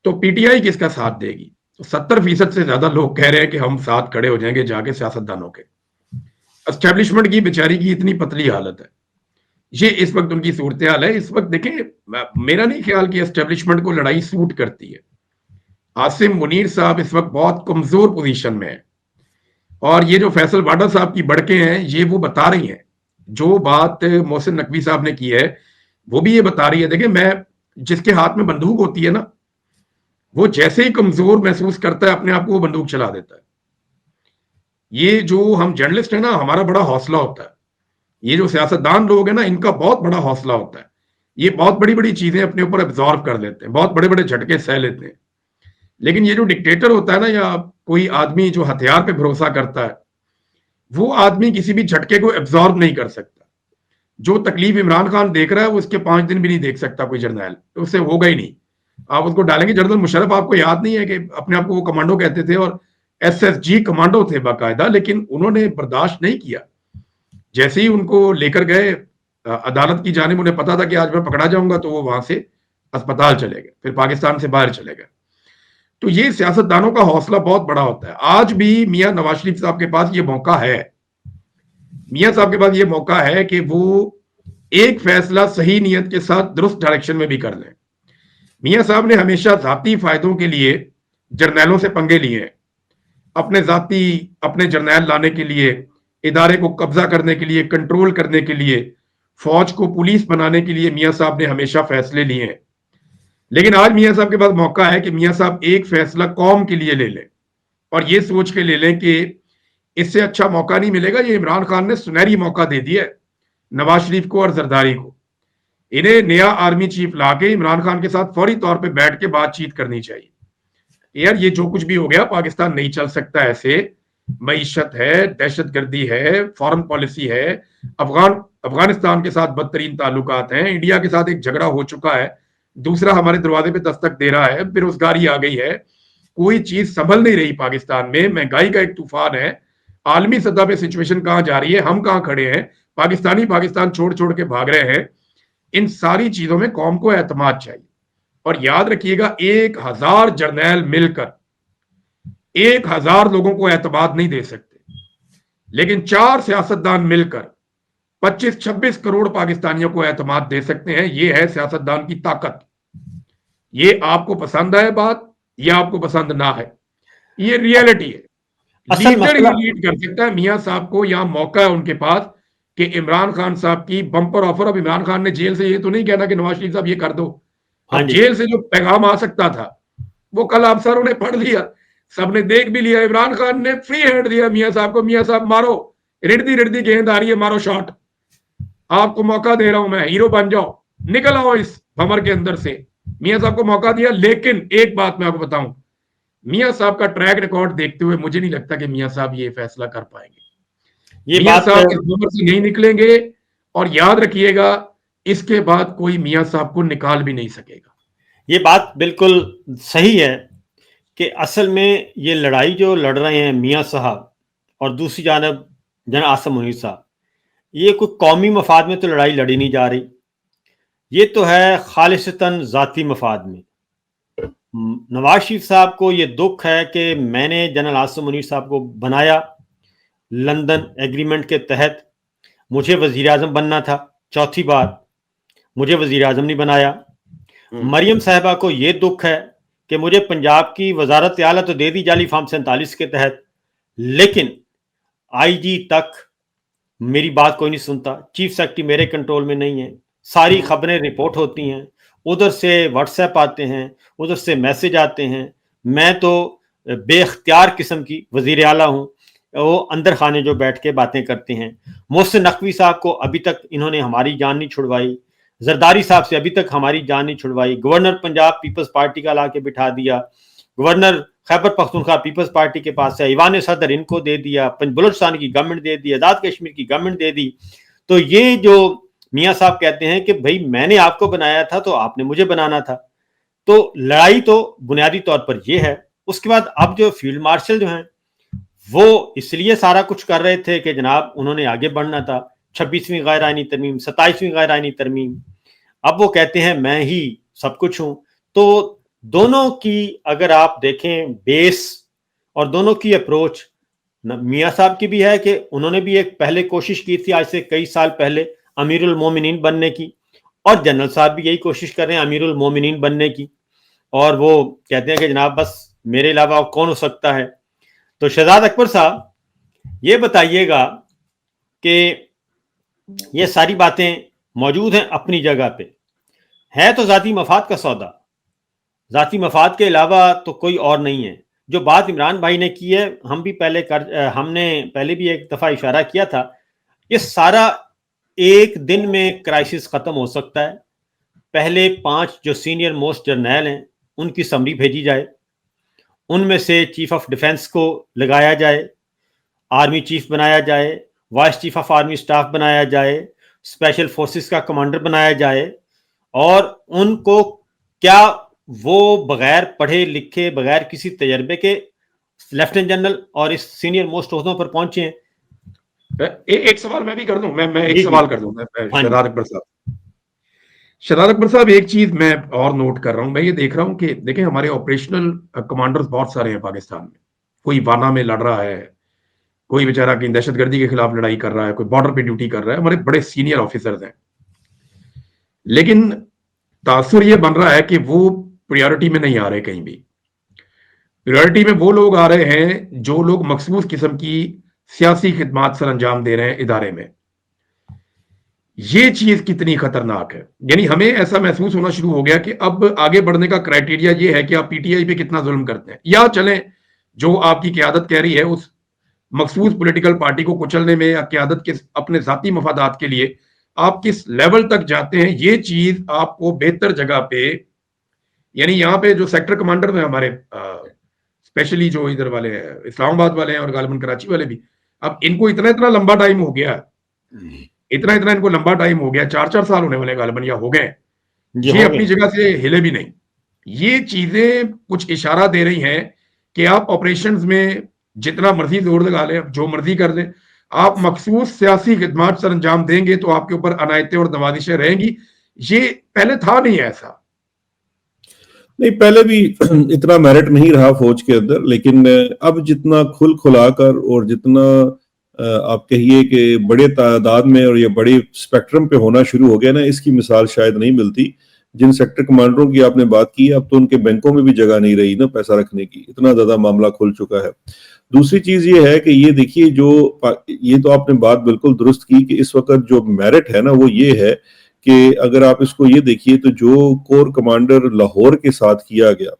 تو پی ٹی آئی کس کا ساتھ دے گی؟ 70% سے زیادہ لوگ کہہ رہے ہیں کہ ہم ساتھ کھڑے ہو جائیں گے جا کے سیاستدانوں کے. اسٹیبلشمنٹ کی بیچاری کی اتنی پتلی حالت ہے. یہ اس وقت ان کی صورتحال ہے. اس وقت دیکھیں میرا نہیں خیال کہ اسٹیبلشمنٹ کو لڑائی سوٹ کرتی ہے. عاصم منیر صاحب اس وقت بہت کمزور پوزیشن میں ہیں, اور یہ جو فیصل واڈا صاحب کی بڑکیں ہیں یہ وہ بتا رہی ہیں. جو بات محسن نقوی صاحب نے کی ہے وہ بھی یہ بتا رہی ہے. دیکھیں میں جس کے ہاتھ میں بندوق ہوتی ہے نا, وہ جیسے ہی کمزور محسوس کرتا ہے اپنے آپ کو وہ بندوق چلا دیتا ہے. یہ جو ہم جرنلسٹ ہیں نا, ہمارا بڑا حوصلہ ہوتا ہے. یہ جو سیاستدان لوگ ہیں نا, ان کا بہت بڑا حوصلہ ہوتا ہے. یہ بہت بڑی بڑی چیزیں اپنے اوپر ابزارو کر لیتے ہیں, بہت بڑے بڑے جھٹکے سہ لیتے ہیں. لیکن یہ جو ڈکٹیٹر ہوتا ہے نا, یا کوئی آدمی جو ہتھیار پہ بھروسہ کرتا ہے, وہ آدمی کسی بھی جھٹکے کو ابزارو نہیں کر سکتا. جو تکلیف عمران خان دیکھ رہا ہے وہ اس کے 5 دن بھی نہیں دیکھ سکتا کوئی جرنیل, اس سے ہوگا ہی نہیں. آپ اس کو ڈالیں گے. جنرل مشرف آپ کو یاد نہیں ہے کہ اپنے آپ کو وہ کمانڈو کہتے تھے, اور ایس ایس جی کمانڈو تھے باقاعدہ, لیکن انہوں نے برداشت نہیں کیا. جیسے ہی ان کو لے کر گئے عدالت کی جانب, انہیں پتا تھا کہ آج میں پکڑا جاؤں گا, تو وہ وہاں سے اسپتال چلے گئے, پھر پاکستان سے باہر چلے گئے. تو یہ سیاستدانوں کا حوصلہ بہت بڑا ہوتا ہے. آج بھی میاں نواز شریف صاحب کے پاس یہ موقع ہے, میاں صاحب کے پاس یہ موقع ہے کہ وہ ایک فیصلہ صحیح نیت کے ساتھ درست ڈائریکشن میں بھی کر لیں. میاں صاحب نے ہمیشہ ذاتی فائدوں کے لیے جرنیلوں سے پنگے لیے ہیں. اپنے جرنیل لانے کے لیے, ادارے کو قبضہ کرنے کے لیے, کنٹرول کرنے کے لیے, فوج کو پولیس بنانے کے لیے میاں صاحب نے ہمیشہ فیصلے لیے ہیں. لیکن آج میاں صاحب کے پاس موقع ہے کہ میاں صاحب ایک فیصلہ قوم کے لیے لے لیں, اور یہ سوچ کے لے لیں کہ اس سے اچھا موقع نہیں ملے گا. یہ عمران خان نے سنہری موقع دے دیا ہے نواز شریف کو اور زرداری کو. انہیں نیا آرمی چیف لا کے عمران خان کے ساتھ فوری طور پہ بیٹھ کے بات چیت کرنی چاہیے. یار یہ جو کچھ بھی ہو گیا, پاکستان نہیں چل سکتا ایسے. معیشت ہے, دہشت گردی ہے, فارن پالیسی ہے, افغانستان کے ساتھ بدترین تعلقات ہیں, انڈیا کے ساتھ ایک جھگڑا ہو چکا ہے, دوسرا ہمارے دروازے پہ دستک دے رہا ہے, بے روزگاری آ گئی ہے, کوئی چیز سنبھل نہیں رہی پاکستان میں, مہنگائی کا ایک طوفان ہے, عالمی سطح پہ سچویشن کہاں جا رہی ہے, ہم کہاں کھڑے ہیں, پاکستان چھوڑ چھوڑ کے بھاگ رہے ہیں. ان ساری چیزوں میں قوم کو اعتماد چاہیے. اور یاد رکھیے گا, 1000 جرنیل مل کر 1000 لوگوں کو اعتماد نہیں دے سکتے, لیکن 4 سیاستدان مل کر 25-26 کروڑ پاکستانیوں کو اعتماد دے سکتے ہیں. یہ ہے سیاستدان کی طاقت. یہ آپ کو پسند آئے بات یا آپ کو پسند نہ ہے, یہ ریئلٹی ہے. لیڈر ہی لیڈ کر سکتا ہے. میاں صاحب کو یہاں موقع ہے ان کے پاس کہ عمران خان صاحب کی بمپر آفر. اب عمران خان نے جیل سے یہ تو نہیں کہنا کہ نواز شریف صاحب یہ کر دو. اب جیل سے جو پیغام آ سکتا تھا وہ کل آپ ساروں نے پڑھ لیا, سب نے دیکھ بھی لیا. عمران خان نے فری ہینڈ دیا میاں صاحب کو, میاں صاحب مارو, رڑتی گیند آ رہی ہے, مارو شاٹ, آپ کو موقع دے رہا ہوں, میں ہیرو بن جاؤ, نکل آؤ اس بھمر کے اندر سے. میاں صاحب کو موقع دیا. لیکن ایک بات میں آپ کو بتاؤں, میاں صاحب کا ٹریک ریکارڈ دیکھتے ہوئے مجھے نہیں لگتا کہ میاں صاحب یہ فیصلہ کر پائیں گے. میاں صاحب اس بھمر سے نہیں نکلیں گے, اور یاد رکھیے گا اس کے بعد کوئی میاں صاحب کو نکال بھی نہیں سکے گا. یہ بات بالکل صحیح ہے کہ اصل میں یہ لڑائی جو لڑ رہے ہیں میاں صاحب اور دوسری جانب جناب عاصم منیر صاحب, یہ کوئی قومی مفاد میں تو لڑائی لڑی نہیں جا رہی, یہ تو ہے خالصتاً ذاتی مفاد میں. نواز شریف صاحب کو یہ دکھ ہے کہ میں نے جنرل عاصم منیر صاحب کو بنایا لندن ایگریمنٹ کے تحت, مجھے وزیر اعظم بننا تھا, چوتھی بار مجھے وزیر اعظم نہیں بنایا. مریم صاحبہ کو یہ دکھ ہے کہ مجھے پنجاب کی وزارت اعلیٰ تو دے دی جعلی فارم 47 کے تحت, لیکن آئی جی تک میری بات کوئی نہیں سنتا, چیف سیکرٹری میرے کنٹرول میں نہیں ہے, ساری خبریں رپورٹ ہوتی ہیں, ادھر سے واٹس ایپ آتے ہیں, ادھر سے میسج آتے ہیں. میں تو بے اختیار قسم کی وزیر اعلیٰ ہوں, وہ اندر خانے جو بیٹھ کے باتیں کرتے ہیں. محسن نقوی صاحب کو ابھی تک انہوں نے ہماری جان نہیں چھڑوائی, زرداری صاحب سے ابھی تک ہماری جان نہیں چھڑوائی, گورنر پنجاب پیپلز پارٹی کا لا کے بٹھا دیا, governor Khyber Pakhtunkhwa Peoples party کے پاس ہے, ایوان صدر ان کو دے دیا, بلوچستان کی گورنمنٹ دے دی, آزاد کشمیر کی گورنمنٹ دے دی. تو یہ جو میاں صاحب کہتے ہیں کہ بھائی میں نے آپ کو بنایا تھا تو آپ نے مجھے بنانا تھا, تو لڑائی تو بنیادی طور پر یہ ہے. اس کے بعد اب جو فیلڈ مارشل جو ہیں وہ اس لیے سارا کچھ کر رہے تھے کہ جناب انہوں نے آگے بڑھنا تھا, 26ویں غیر آئینی ترمیم, 27ویں غیر آئینی ترمیم. اب وہ کہتے ہیں میں ہی سب کچھ ہوں. تو دونوں کی اگر آپ دیکھیں بیس اور دونوں کی اپروچ, میاں صاحب کی بھی ہے کہ انہوں نے بھی ایک پہلے کوشش کی تھی آج سے کئی سال پہلے, امیر المومنین بننے کی, اور جنرل صاحب بھی یہی کوشش کر رہے ہیں امیر المومنین بننے کی, اور وہ کہتے ہیں کہ جناب بس میرے علاوہ کون ہو سکتا ہے. تو شہزاد اکبر صاحب یہ بتائیے گا کہ یہ ساری باتیں موجود ہیں اپنی جگہ پہ, ہے تو ذاتی مفاد کا سودا, ذاتی مفاد کے علاوہ تو کوئی اور نہیں ہے. جو بات عمران بھائی نے کی ہے, ہم نے پہلے بھی ایک دفعہ اشارہ کیا تھا, یہ سارا ایک دن میں کرائسس ختم ہو سکتا ہے. پہلے 5 جو سینئر موسٹ جرنیل ہیں ان کی سمری بھیجی جائے, ان میں سے چیف آف ڈیفنس کو لگایا جائے, آرمی چیف بنایا جائے, vice chief of army staff بنایا جائے, اسپیشل فورسز کا کمانڈر بنایا جائے, اور ان کو کیا وہ بغیر پڑھے لکھے, بغیر کسی تجربے کے لیفٹیننٹ جنرل اور اس سینئر موسٹ عہدوں پر پہنچے ہیں. ایک سوال میں بھی کر دوں, میں ایک جی سوال کر دوں شہزاد اکبر صاحب. شہزاد اکبر صاحب ایک چیز میں اور نوٹ کر رہا ہوں, میں یہ دیکھ رہا ہوں کہ دیکھیں ہمارے آپریشنل کمانڈرز بہت سارے ہیں پاکستان میں. کوئی وانا میں لڑ رہا ہے, کوئی بیچارہ کی دہشت گردی کے خلاف لڑائی کر رہا ہے, کوئی بارڈر پہ ڈیوٹی کر رہا ہے, ہمارے بڑے سینئر آفیسرز ہیں. لیکن تاثر یہ بن رہا ہے کہ وہ پریورٹی میں نہیں آ رہے کہیں بھی. پریورٹی میں وہ لوگ آ رہے ہیں جو لوگ مخصوص قسم کی سیاسی خدمات سر انجام دے رہے ہیں ادارے میں. یہ چیز کتنی خطرناک ہے. یعنی ہمیں ایسا محسوس ہونا شروع ہو گیا کہ اب آگے بڑھنے کا کرائٹیریا یہ ہے کہ آپ پی ٹی آئی پہ کتنا ظلم کرتے ہیں, یا چلیں جو آپ کی قیادت کہہ رہی ہے اس مخصوص پولیٹیکل پارٹی کو کچلنے میں, یا قیادت کے اپنے ذاتی مفادات کے لیے آپ کس لیول تک جاتے ہیں. یہ چیز آپ کو بہتر جگہ پہ, یعنی یہاں پہ جو سیکٹر کمانڈر ہیں ہمارے, اسپیشلی جو ادھر والے ہیں اسلام آباد والے ہیں اور غالباً کراچی والے بھی, اب ان کو اتنا لمبا ٹائم ہو گیا, اتنا ان کو لمبا ٹائم ہو گیا, 4 سال ہونے والے غالباً یا ہو گئے, یہ اپنی جگہ سے ہلے بھی نہیں. یہ چیزیں کچھ اشارہ دے رہی ہیں کہ آپ آپریشنز میں جتنا مرضی زور لگا لیں, جو مرضی کر دیں, آپ مخصوص سیاسی خدمات سر انجام دیں گے تو آپ کے اوپر عنایتیں اور نوازشیں رہیں گی. یہ پہلے تھا نہیں ایسا. نہیں, پہلے بھی اتنا میرٹ نہیں رہا فوج کے اندر, لیکن اب جتنا کھل کھلا کر اور جتنا آپ کہیے کہ بڑے تعداد میں اور یہ بڑے اسپیکٹرم پہ ہونا شروع ہو گیا نا, اس کی مثال شاید نہیں ملتی. جن سیکٹر کمانڈروں کی آپ نے بات کی, اب تو ان کے بینکوں میں بھی جگہ نہیں رہی نا پیسہ رکھنے کی, اتنا زیادہ معاملہ کھل چکا ہے. دوسری چیز یہ ہے کہ یہ دیکھیے, یہ تو آپ نے بات بالکل درست کی کہ اس وقت جو میرٹ ہے نا وہ یہ ہے کہ اگر آپ اس کو یہ دیکھیے تو جو کور کمانڈر لاہور کے ساتھ کیا گیا,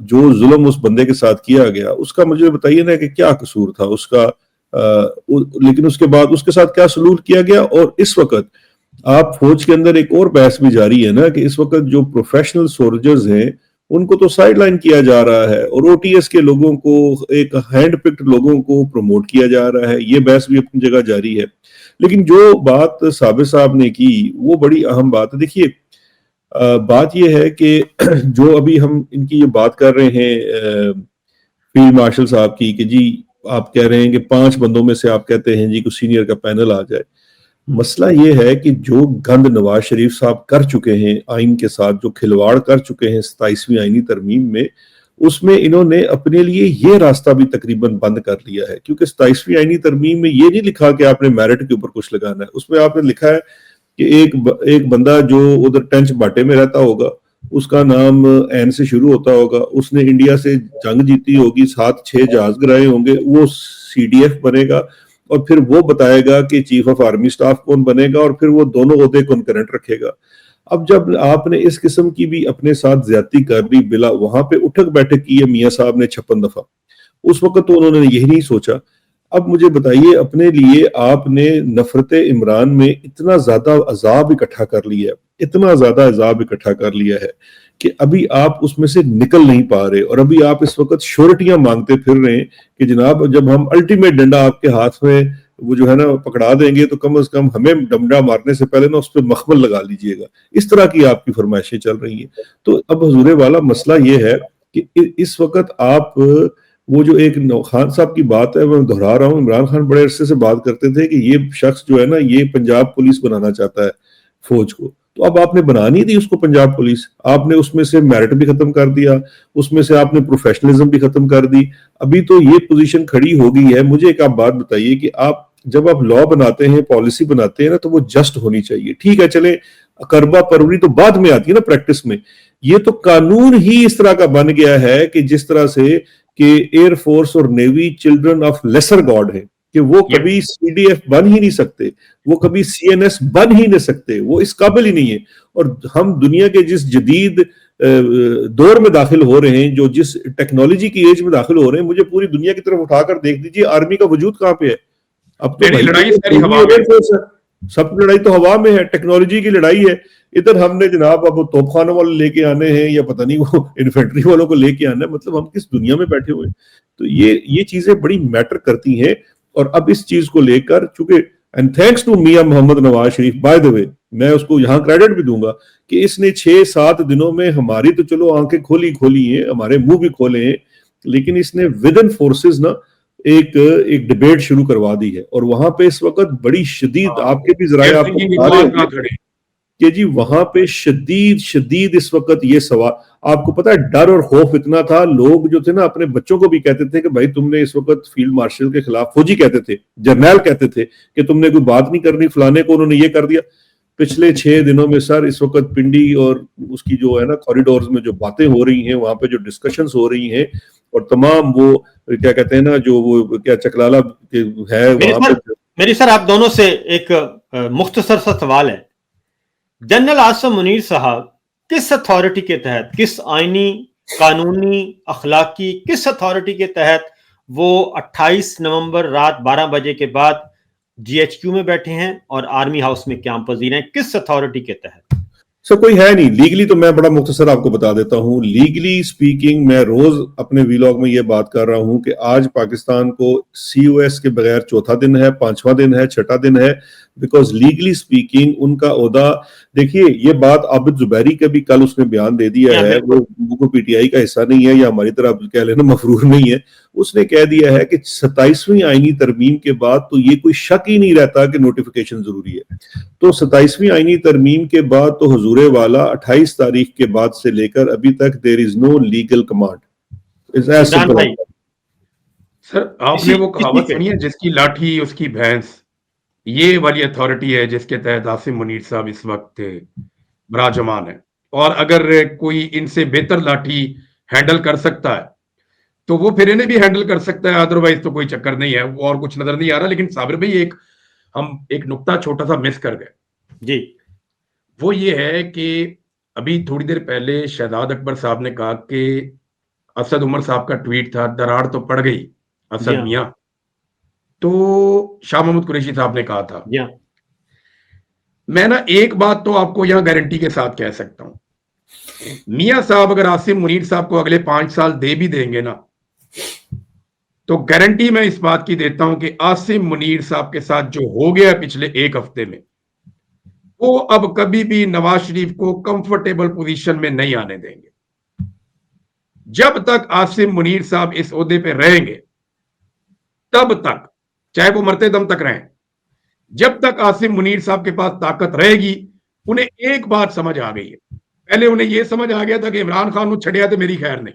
جو ظلم اس بندے کے ساتھ کیا گیا, اس کا مجھے بتائیے نا کہ کیا قصور تھا اس کا, لیکن اس کے بعد اس کے ساتھ کیا سلوک کیا گیا. اور اس وقت آپ فوج کے اندر ایک اور بحث بھی جاری ہے نا کہ اس وقت جو پروفیشنل سولجرز ہیں ان کو تو سائیڈ لائن کیا جا رہا ہے, اور او ٹی ایس کے لوگوں کو, ایک ہینڈ پکڈ لوگوں کو پروموٹ کیا جا رہا ہے. یہ بحث بھی اپنی جگہ جاری ہے. لیکن جو بات صابر صاحب نے کی وہ بڑی اہم بات ہے. دیکھیے بات یہ ہے کہ جو ابھی ہم ان کی یہ بات کر رہے ہیں فیلڈ مارشل صاحب کی, کہ جی آپ کہہ رہے ہیں کہ 5 بندوں میں سے آپ کہتے ہیں جی کوئی سینئر کا پینل آ جائے. مسئلہ یہ ہے کہ جو گند نواز شریف صاحب کر چکے ہیں آئین کے ساتھ, جو کھلواڑ کر چکے ہیں 27ویں آئینی ترمیم میں, اس میں انہوں نے اپنے لیے یہ راستہ بھی تقریباً بند کر لیا ہے. کیونکہ 27ویں آئینی ترمیم میں یہ نہیں لکھا کہ آپ نے میرٹ کے اوپر کچھ لگانا ہے, اس میں آپ نے لکھا ہے کہ ایک بندہ جو ادھر ٹینچ باٹے میں رہتا ہوگا, اس کا نام این سے شروع ہوتا ہوگا, اس نے انڈیا سے جنگ جیتی ہوگی, 7-6 جہاز گرائے ہوں گے, وہ سی ڈی ایف بنے گا, اور پھر وہ بتائے گا کہ چیف آف آرمی سٹاف کون بنے گا, اور پھر وہ دونوں عہدے کنکرنٹ رکھے گا. اب جب آپ نے اس قسم کی بھی اپنے ساتھ زیادتی کر لی, بلا وہاں پہ اٹھک بیٹھک کی ہے میاں صاحب نے 56 دفعہ, اس وقت تو انہوں نے یہی نہیں سوچا. اب مجھے بتائیے, اپنے لیے آپ نے نفرت عمران میں اتنا زیادہ عذاب اکٹھا کر لیا ہے, اتنا زیادہ عذاب اکٹھا کر لیا ہے کہ ابھی آپ اس میں سے نکل نہیں پا رہے, اور ابھی آپ اس وقت شورٹیاں مانگتے پھر رہے ہیں کہ جناب جب ہم الٹیمیٹ ڈنڈا آپ کے ہاتھ میں وہ جو ہے نا پکڑا دیں گے تو کم از کم ہمیں ڈنڈا مارنے سے پہلے نا اس پہ مخمل لگا لیجئے گا. اس طرح کی آپ کی فرمائشیں چل رہی ہیں. تو اب حضور والا مسئلہ یہ ہے کہ اس وقت آپ وہ جو ایک خان صاحب کی بات ہے میں دہرا رہا ہوں, عمران خان بڑے عرصے سے بات کرتے تھے کہ یہ شخص جو ہے نا یہ پنجاب پولیس بنانا چاہتا ہے فوج کو. تو اب آپ نے بنا نہیں دی اس کو پنجاب پولیس, آپ نے اس میں سے میرٹ بھی ختم کر دیا, اس میں سے آپ نے پروفیشنلزم بھی ختم کر دی. ابھی تو یہ پوزیشن کھڑی ہو گئی ہے. مجھے ایک آپ بات بتائیے کہ آپ جب آپ لا بناتے ہیں, پالیسی بناتے ہیں نا, تو وہ جسٹ ہونی چاہیے. ٹھیک ہے چلے کربا پروری تو بعد میں آتی ہے نا پریکٹس میں, یہ تو قانون ہی اس طرح کا بن گیا ہے کہ جس طرح سے کہ ایئر فورس اور navy children of lesser God ہے, کہ وہ کبھی سی ڈی ایف بن ہی نہیں سکتے, وہ کبھی سی این ایس بن ہی نہیں سکتے, وہ اس قابل ہی نہیں ہے. اور ہم دنیا کے جس جدید دور میں داخل ہو رہے ہیں, جو جس ٹیکنالوجی کی ایج میں داخل ہو رہے ہیں, مجھے پوری دنیا کی طرف اٹھا کر دیکھ دیجیے آرمی کا وجود کہاں پہ ہے. اب تو لڑائی ساری ہوا میں ہے. سب لڑائی تو ہوا میں ہے, ٹیکنالوجی کی لڑائی ہے. ادھر ہم نے جناب اب توپ خانوں والے لے کے آنے ہیں یا پتہ نہیں وہ انفینٹری والوں کو لے کے آنا ہے, مطلب ہم کس دنیا میں بیٹھے ہوئے ہیں. تو یہ چیزیں بڑی میٹر کرتی ہیں. اور اب اس چیز کو لے کر چونکہ اینڈ تھینکس ٹو میاں محمد نواز شریف, بائی دا وے میں اس کو یہاں کریڈٹ بھی دوں گا کہ اس نے 6-7 دنوں میں ہماری تو چلو آنکھیں کھولی ہیں, ہمارے منہ بھی کھولے ہیں, لیکن اس نے ود ان فورسز نا ایک ڈیبیٹ شروع کروا دی ہے. اور وہاں پہ اس وقت بڑی شدید, آپ کے بھی ذرائع آپ کو بتا رہے ہیں کہ جی وہاں پہ شدید اس وقت یہ سوال, آپ کو پتا ہے ڈر اور خوف اتنا تھا, لوگ جو تھے نا اپنے بچوں کو بھی کہتے تھے کہ بھائی تم نے اس وقت فیلڈ مارشل کے خلاف, فوجی کہتے تھے, جرنیل کہتے تھے کہ تم نے کوئی بات نہیں کرنی, فلانے کو انہوں نے یہ کر دیا. پچھلے 6 دنوں میں سر اس وقت پنڈی اور اس کی جو ہے نا کوریڈورز میں جو باتیں ہو رہی ہیں, وہاں پہ جو ڈسکشنز ہو رہی ہیں, اور تمام وہ کیا کہتے ہیں نا جو وہ کیا چکلالہ ہے وہاں پہ. میری سر آپ دونوں سے ایک مختصر سا سوال ہے. جنرل عاصم منیر صاحب کس اتھارٹی کے تحت, کس آئینی, قانونی, اخلاقی, کس اتھارٹی کے تحت وہ 28 نومبر رات 12 بجے کے بعد جی ایچ کیو میں بیٹھے ہیں اور آرمی ہاؤس میں قیام پذیر ہیں, کس اتھارٹی کے تحت؟ سر کوئی ہے نہیں لیگلی, تو میں بڑا مختصر آپ کو بتا دیتا ہوں. لیگلی سپیکنگ میں روز اپنے ویلاگ میں یہ بات کر رہا ہوں کہ آج پاکستان کو سی او ایس کے بغیر 4تھا دن ہے, 5واں دن ہے, 6ٹھا دن ہے, بیکاز لیگلی سپیکنگ ان کا عہدہ, دیکھیے یہ بات عابد زبیری کا بھی کل اس نے بیان دے دیا ہے, وہ پی ٹی آئی کا حصہ نہیں ہے یا ہماری طرح کہہ لینا مفرور نہیں ہے, اس نے کہہ دیا ہے کہ 27ویں آئینی ترمیم کے بعد تو یہ کوئی شک ہی نہیں رہتا کہ نوٹیفیکیشن ضروری ہے. تو 27ویں آئینی ترمیم کے بعد تو حضور والا 28 تاریخ کے بعد سے لے کر ابھی تک there is no legal command. سر آپ نے وہ کہاوت سنی ہے جس کی لاٹھی اس کی بھینس, یہ والی اتھارٹی ہے جس کے تحت عاصم منیر صاحب اس وقت براجمان ہے. اور اگر کوئی ان سے بہتر لاٹھی ہینڈل کر سکتا ہے تو وہ پھر انہیں بھی ہینڈل کر سکتا ہے, ادروائز تو کوئی چکر نہیں ہے, وہ اور کچھ نظر نہیں آ رہا. لیکن صابر بھائی ہم ایک نقطہ چھوٹا سا مس کر گئے جی, وہ یہ ہے کہ ابھی تھوڑی دیر پہلے شہزاد اکبر صاحب نے کہا کہ اسد عمر صاحب کا ٹویٹ تھا, دراڑ تو پڑ گئی اسد میاں, تو شاہ محمود قریشی صاحب نے کہا تھا. میں نا ایک بات تو آپ کو یہاں گارنٹی کے ساتھ کہہ سکتا ہوں, میاں صاحب اگر عاصم منیر صاحب کو اگلے 5 سال دے بھی دیں گے نا, تو گارنٹی میں اس بات کی دیتا ہوں کہ عاصم منیر صاحب کے ساتھ جو ہو گیا پچھلے 1 ہفتے میں, وہ اب کبھی بھی نواز شریف کو کمفرٹیبل پوزیشن میں نہیں آنے دیں گے. جب تک عاصم منیر صاحب اس عہدے پہ رہیں گے تب تک, چاہے وہ مرتے دم تک رہیں, جب تک عاصم منیر صاحب کے پاس طاقت رہے گی, انہیں ایک بات سمجھ آ گئی ہے. پہلے انہیں یہ سمجھ آ گیا تھا کہ عمران خان کو چھڑیا تو میری خیر نہیں.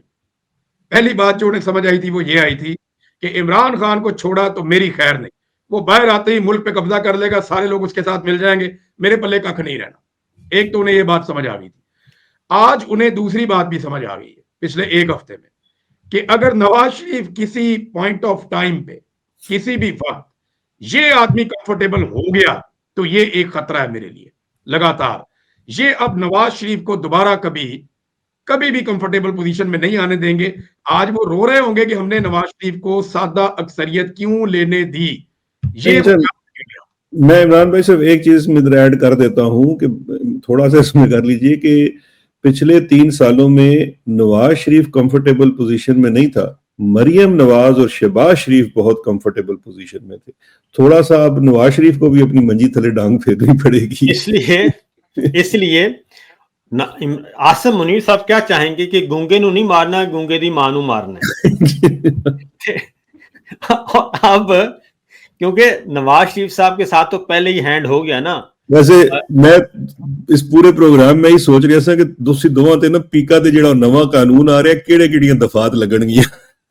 پہلی بات جو انہیں سمجھ آئی تھی وہ یہ آئی تھی کہ عمران خان کو چھوڑا تو میری خیر نہیں, وہ باہر آتے ہی ملک پہ قبضہ کر لے گا, سارے لوگ اس کے ساتھ مل جائیں گے, میرے پلے ککھ نہیں رہنا. ایک تو انہیں یہ بات سمجھ آ گئی تھی. آج انہیں دوسری بات بھی سمجھ آ گئی ہے پچھلے 1 ہفتے میں کہ اگر نواز شریف کسی پوائنٹ آف ٹائم پہ کسی بھی وقت یہ آدمی کمفرٹیبل ہو گیا تو یہ ایک خطرہ ہے میرے لیے لگاتار. یہ اب نواز شریف کو دوبارہ کبھی بھی کمفرٹیبل پوزیشن میں نہیں آنے دیں گے. آج وہ رو رہے ہوں گے کہ ہم نے نواز شریف کو سادہ اکثریت کیوں لینے دی. یہ میں عمران بھائی صرف ایک چیز میں ایڈ کر دیتا ہوں کہ تھوڑا سا اس میں کر لیجئے کہ پچھلے 3 سالوں میں نواز شریف کمفرٹیبل پوزیشن میں نہیں تھا, مریم نواز اور شہباز شریف بہت کمفرٹیبل پوزیشن میں تھے. تھوڑا سا اب نواز شریف کو بھی اپنی منجی تھلے ڈانگ پھیرنی پڑے گی. اس لیے عاصم منیر صاحب کیا چاہیں گے کہ گونگے نو نہیں مارنا, گونگے دی ماں نو مارنا ہے. اب کیونکہ نواز شریف صاحب کے ساتھ تو پہلے ہی ہینڈ ہو گیا نا. ویسے میں اس پورے پروگرام میں ہی سوچ رہا سا کہ دوسری دوواں تے نا پیکا تے جڑا نواں قانون آ رہا ہے کیڑے کیڑیاں دفعات لگن گیاں.